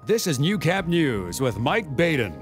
This is Newcap News with Mike Baden.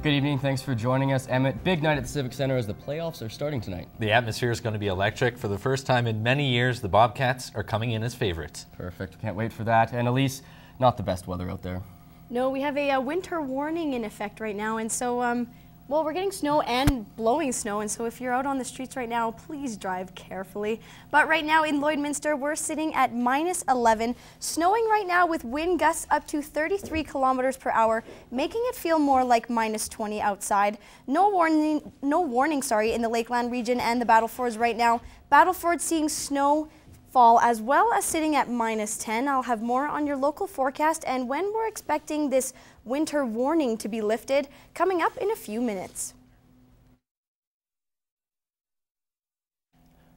Good evening, thanks for joining us, Emmett. Big night at the Civic Center as the playoffs are starting tonight. The atmosphere is going to be electric. For the first time in many years, the Bobcats are coming in as favorites. Perfect, can't wait for that. And Elise, not the best weather out there. No, we have a winter warning in effect right now, and so, well, we're getting snow and blowing snow, and so if you're out on the streets right now, please drive carefully. But right now in Lloydminster, we're sitting at -11, snowing right now with wind gusts up to 33 kilometers per hour, making it feel more like -20 outside. No warning, in the Lakeland region and the Battlefords right now. Battleford seeing snow fall as well as sitting at -10. I'll have more on your local forecast and when we're expecting this winter warning to be lifted coming up in a few minutes.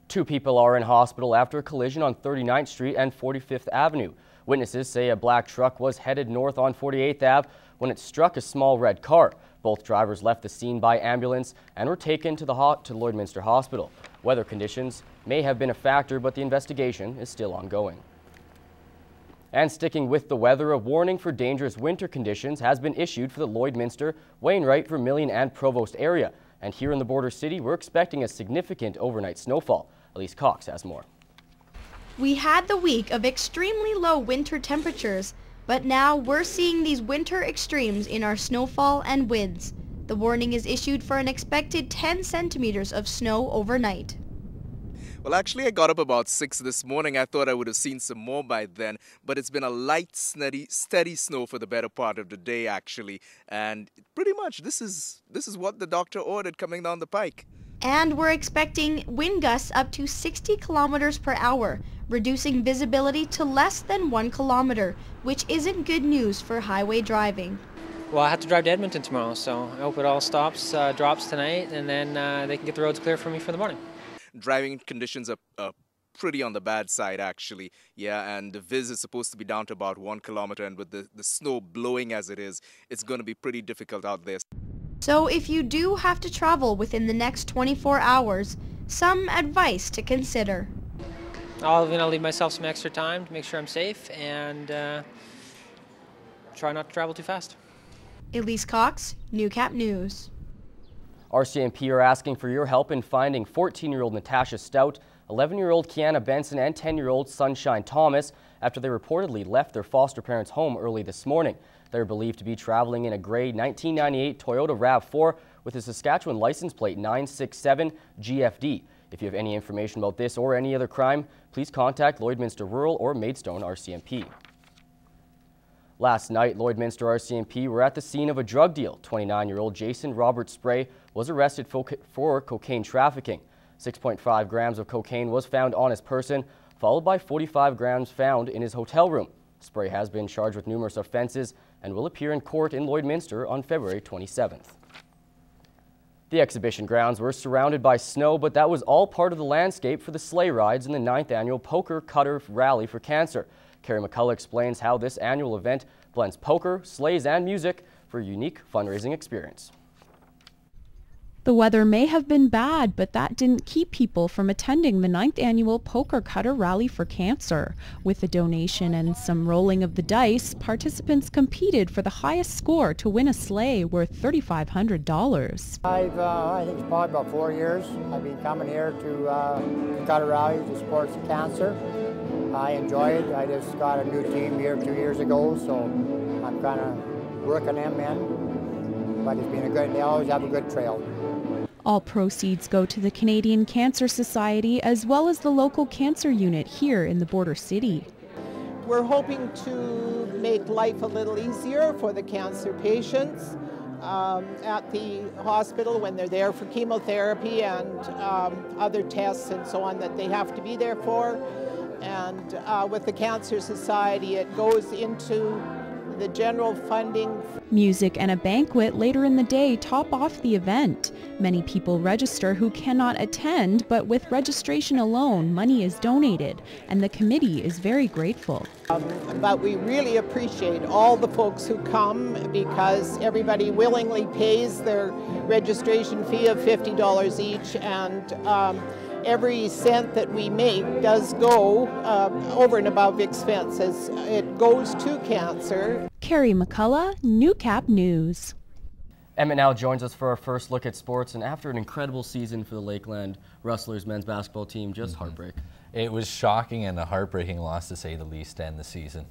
2 people are in hospital after a collision on 39th Street and 45th Avenue. Witnesses say a black truck was headed north on 48th Ave when it struck a small red car. Both drivers left the scene by ambulance and were taken to Lloydminster Hospital. Weather conditions may have been a factor, but the investigation is still ongoing. And sticking with the weather, a warning for dangerous winter conditions has been issued for the Lloydminster, Wainwright, Vermilion and Provost area. And here in the border city, we're expecting a significant overnight snowfall. Elise Cox has more. We had the week of extremely low winter temperatures, but now we're seeing these winter extremes in our snowfall and winds. The warning is issued for an expected 10 centimeters of snow overnight. Well, actually, I got up about 6 this morning. I thought I would have seen some more by then, but it's been a light, steady snow for the better part of the day, actually. And pretty much this is what the doctor ordered coming down the pike. And we're expecting wind gusts up to 60 kilometers per hour, reducing visibility to less than 1 kilometer, which isn't good news for highway driving. Well, I have to drive to Edmonton tomorrow, so I hope it all drops tonight, and then they can get the roads clear for me for the morning. Driving conditions are pretty on the bad side, actually. Yeah, and the viz is supposed to be down to about 1 kilometer, and with the snow blowing as it is, it's going to be pretty difficult out there. So if you do have to travel within the next 24 hours, some advice to consider. I'll leave myself some extra time to make sure I'm safe and try not to travel too fast. Elise Cox, Newcap News. RCMP are asking for your help in finding 14-year-old Natasha Stout, 11-year-old Kiana Benson, and 10-year-old Sunshine Thomas after they reportedly left their foster parents' home early this morning. They're believed to be traveling in a gray 1998 Toyota RAV4 with a Saskatchewan license plate 967 GFD. If you have any information about this or any other crime, please contact Lloydminster Rural or Maidstone RCMP. Last night, Lloydminster RCMP were at the scene of a drug deal. 29-year-old Jason Robert Spray was arrested for cocaine trafficking. 6.5 grams of cocaine was found on his person, followed by 45 grams found in his hotel room. Spray has been charged with numerous offenses and will appear in court in Lloydminster on February 27th. The exhibition grounds were surrounded by snow, but that was all part of the landscape for the sleigh rides in the 9th annual Poker Cutter Rally for Cancer. Carrie McCullough explains how this annual event blends poker, sleighs, and music for a unique fundraising experience. The weather may have been bad, but that didn't keep people from attending the 9th annual Poker Cutter Rally for Cancer. With a donation and some rolling of the dice, participants competed for the highest score to win a sleigh worth $3,500. I think it's probably about 4 years. I've been coming here to Cutter Rally to support cancer. I enjoy it. I just got a new team here 2 years ago, so I'm kind of working them in. But it's been they always have a good trail. All proceeds go to the Canadian Cancer Society as well as the local cancer unit here in the border city. We're hoping to make life a little easier for the cancer patients at the hospital when they're there for chemotherapy and other tests and so on that they have to be there for. And with the Cancer Society, it goes into the general funding. Music and a banquet later in the day top off the event. Many people register who cannot attend, but with registration alone, money is donated, and the committee is very grateful. But we really appreciate all the folks who come because everybody willingly pays their registration fee of $50 each, and every cent that we make does go over and above expenses. It goes to cancer. Carrie McCullough, Newcap News. Emmett now joins us for our first look at sports, and after an incredible season for the Lakeland Rustlers men's basketball team, just heartbreak. It was shocking and a heartbreaking loss, to say the least, to end the season.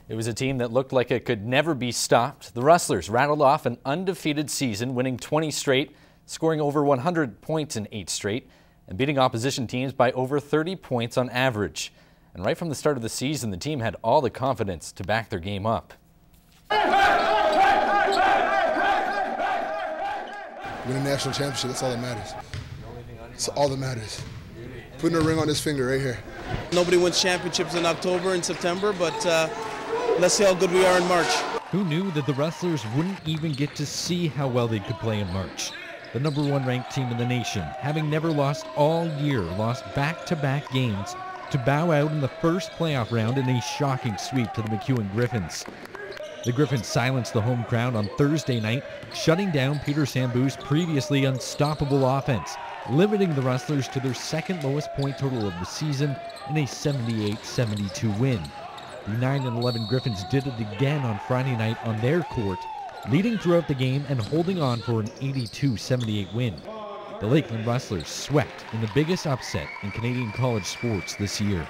It was a team that looked like it could never be stopped. The Rustlers rattled off an undefeated season, winning 20 straight, scoring over 100 points in 8 straight, and beating opposition teams by over 30 points on average. And right from the start of the season, the team had all the confidence to back their game up. Win a national championship, that's all that matters. It's all that matters. Putting a ring on this finger right here. Nobody wins championships in October and September, but let's see how good we are in March. Who knew that the Rustlers wouldn't even get to see how well they could play in March? The #1 ranked team in the nation, having never lost all year, lost back-to-back games to bow out in the first playoff round in a shocking sweep to the McEwen Griffins. The Griffins silenced the home crowd on Thursday night, shutting down Peter Sambu's previously unstoppable offense, limiting the Rustlers to their second lowest point total of the season in a 78-72 win. The 9-11 Griffins did it again on Friday night on their court, leading throughout the game and holding on for an 82-78 win. The Lakeland Rustlers swept in the biggest upset in Canadian college sports this year.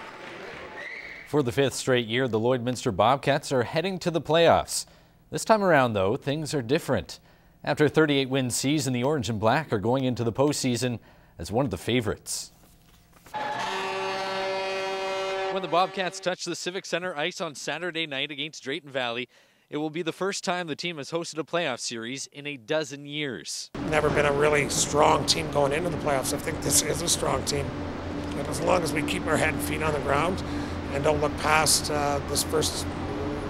For the 5th straight year, the Lloydminster Bobcats are heading to the playoffs. This time around, though, things are different. After a 38-win season, the Orange and Black are going into the postseason as one of the favorites. When the Bobcats touch the Civic Center ice on Saturday night against Drayton Valley, it will be the first time the team has hosted a playoff series in a dozen years. Never been a really strong team going into the playoffs. I think this is a strong team. And as long as we keep our head and feet on the ground and don't look past this first,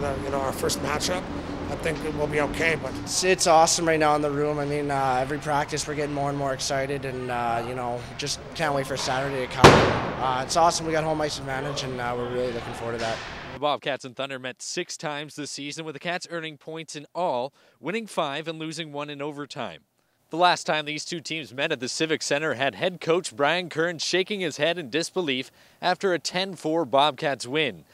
our first matchup, I think it will be okay. But it's awesome right now in the room. I mean, every practice we're getting more and more excited, and just can't wait for Saturday to come. It's awesome. We got home ice advantage, and we're really looking forward to that. The Bobcats and Thunder met 6 times this season, with the Cats earning points in all, winning 5 and losing 1 in overtime. The last time these two teams met at the Civic Center had head coach Brian Kern shaking his head in disbelief after a 10-4 Bobcats win.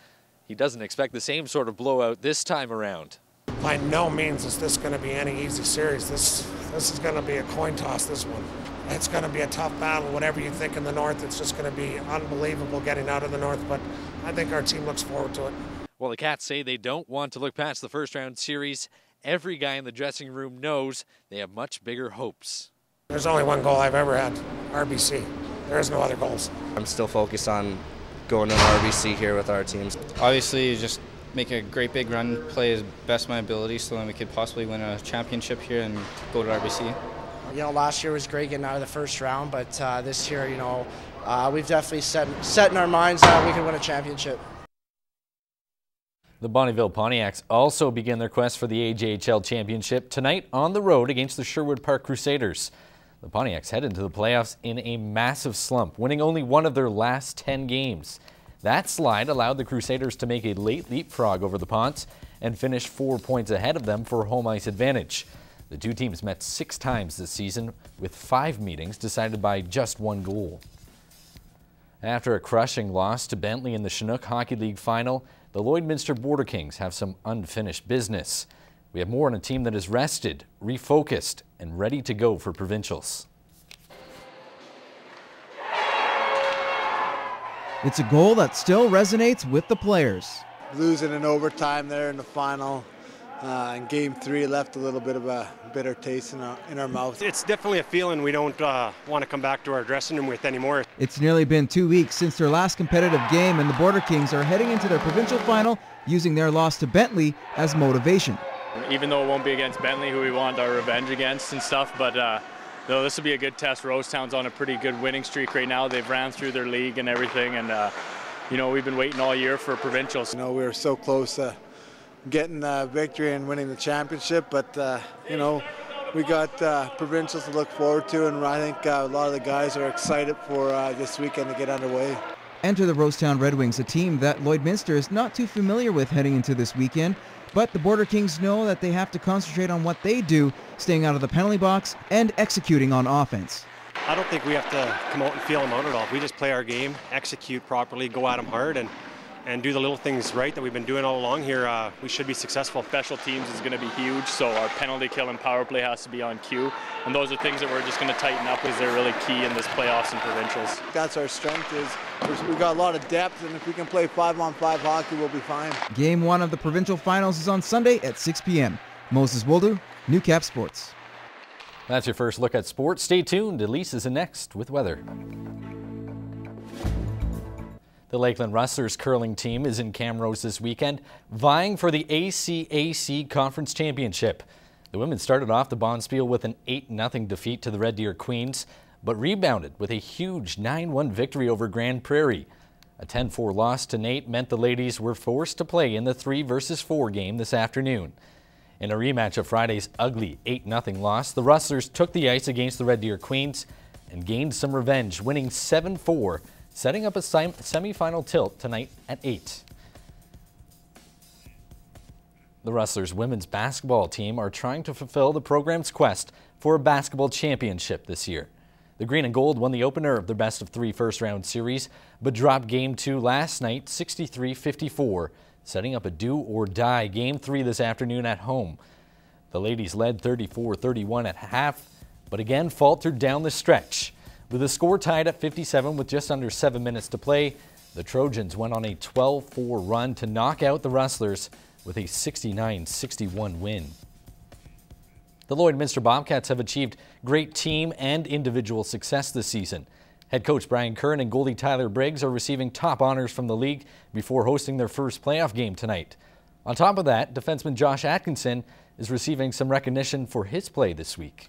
He doesn't expect the same sort of blowout this time around. by no means is this going to be any easy series. This is going to be a coin toss, this one. It's going to be a tough battle. Whatever you think in the North, it's just going to be unbelievable getting out of the North, but I think our team looks forward to it. Well, the Cats say they don't want to look past the first-round series. Every guy in the dressing room knows they have much bigger hopes. There's only one goal I've ever had, RBC. There is no other goals. I'm still focused on going to an RBC here with our teams. Obviously, just make a great big run, play as best my ability so that we could possibly win a championship here and go to RBC. You know, last year was great getting out of the first round, but this year, you know, we've definitely set in our minds that we could win a championship. The Bonnyville Pontiacs also begin their quest for the AJHL Championship tonight on the road against the Sherwood Park Crusaders. The Pontiacs head into the playoffs in a massive slump, winning only one of their last 10 games. That slide allowed the Crusaders to make a late leapfrog over the Ponts and finish 4 points ahead of them for home ice advantage. The two teams met 6 times this season, with 5 meetings decided by just 1 goal. After a crushing loss to Bentley in the Chinook Hockey League final, the Lloydminster Border Kings have some unfinished business. We have more on a team that is rested, refocused, and ready to go for provincials. It's a goal that still resonates with the players. Losing in overtime there in the final. In Game 3 left a little bit of a bitter taste in our mouth. It's definitely a feeling we don't want to come back to our dressing room with anymore. It's nearly been 2 weeks since their last competitive game, and the Border Kings are heading into their provincial final using their loss to Bentley as motivation. Even though it won't be against Bentley, who we want our revenge against and stuff, but no, this will be a good test. Rosetown's on a pretty good winning streak right now. They've ran through their league and everything, and you know, we've been waiting all year for provincials. You know, we were so close to getting a victory and winning the championship, but you know, we got provincials to look forward to, and I think a lot of the guys are excited for this weekend to get underway. Enter the Rosetown Red Wings, a team that Lloydminster is not too familiar with heading into this weekend, but the Border Kings know that they have to concentrate on what they do, staying out of the penalty box and executing on offense. I don't think we have to come out and feel them out at all. We just play our game, execute properly, go at them hard, and do the little things right that we've been doing all along here. We should be successful. Special teams is going to be huge, so our penalty kill and power play has to be on cue. And those are things that we're just going to tighten up because they're really key in this playoffs and provincials. That's our strength, is we've got a lot of depth, and if we can play 5-on-5 hockey, we'll be fine. Game 1 of the provincial finals is on Sunday at 6 p.m. Moses Wolder, Newcap Sports. That's your first look at sports. Stay tuned. Elise is next with weather. The Lakeland Rustlers curling team is in Camrose this weekend, vying for the ACAC Conference Championship. The women started off the Bonspiel with an 8-0 defeat to the Red Deer Queens, but rebounded with a huge 9-1 victory over Grand Prairie. A 10-4 loss to Nate meant the ladies were forced to play in the 3-versus-4 game this afternoon. In a rematch of Friday's ugly 8-0 loss, the Rustlers took the ice against the Red Deer Queens and gained some revenge, winning 7-4, setting up a semi-final tilt tonight at 8. The Rustlers women's basketball team are trying to fulfill the program's quest for a basketball championship this year. The Green and Gold won the opener of their best-of-3 first-round series, but dropped Game 2 last night 63-54, setting up a do-or-die Game 3 this afternoon at home. The ladies led 34-31 at half, but again faltered down the stretch. With the score tied at 57 with just under 7 minutes to play, the Trojans went on a 12-4 run to knock out the Rustlers with a 69-61 win. The Lloyd Bobcats have achieved great team and individual success this season. Head coach Brian Curran and goalie Tyler Briggs are receiving top honors from the league before hosting their first playoff game tonight. On top of that, defenseman Josh Atkinson is receiving some recognition for his play this week.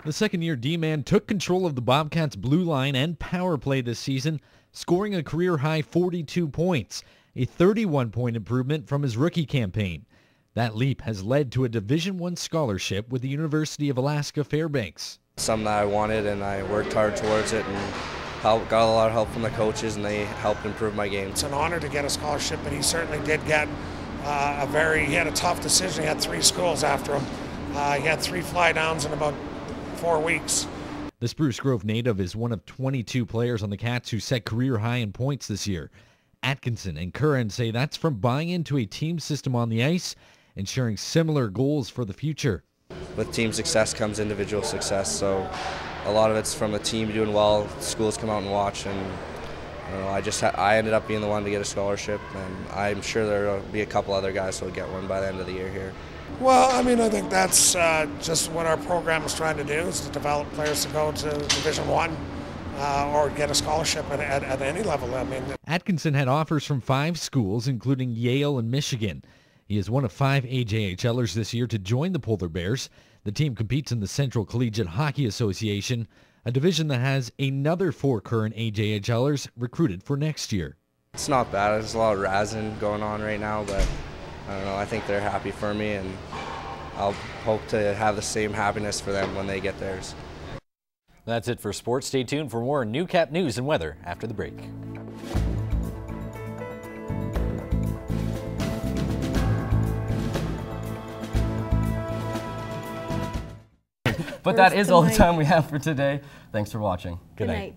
The second-year D-man took control of the Bobcats' blue line and power play this season, scoring a career-high 42 points, a 31-point improvement from his rookie campaign. That leap has led to a Division I scholarship with the University of Alaska Fairbanks. Something that I wanted, and I worked hard towards it, and got a lot of help from the coaches, and they helped improve my game. It's an honor to get a scholarship, but he certainly did get he had a tough decision. He had 3 schools after him. He had 3 fly downs in about 4 weeks. The Spruce Grove native is one of 22 players on the Cats who set career high in points this year. Atkinson and Curran say that's from buying into a team system on the ice and sharing similar goals for the future. With team success comes individual success, so a lot of it's from the team doing well. Schools come out and watch, and I ended up being the one to get a scholarship, and I'm sure there will be a couple other guys who will get one by the end of the year here. Well, I mean, I think that's just what our program is trying to do, is to develop players to go to Division I or get a scholarship at any level. I mean, Atkinson had offers from 5 schools, including Yale and Michigan. He is one of 5 AJHLers this year to join the Polar Bears. The team competes in the Central Collegiate Hockey Association, a division that has another 4 current AJHLers recruited for next year. It's not bad. There's a lot of razzing going on right now, but I don't know. I think they're happy for me, and I'll hope to have the same happiness for them when they get theirs. That's it for sports. Stay tuned for more Newcap news and weather after the break. But that is all the time we have for today. Thanks for watching. Good night.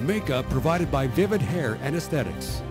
Makeup provided by Vivid Hair and Aesthetics.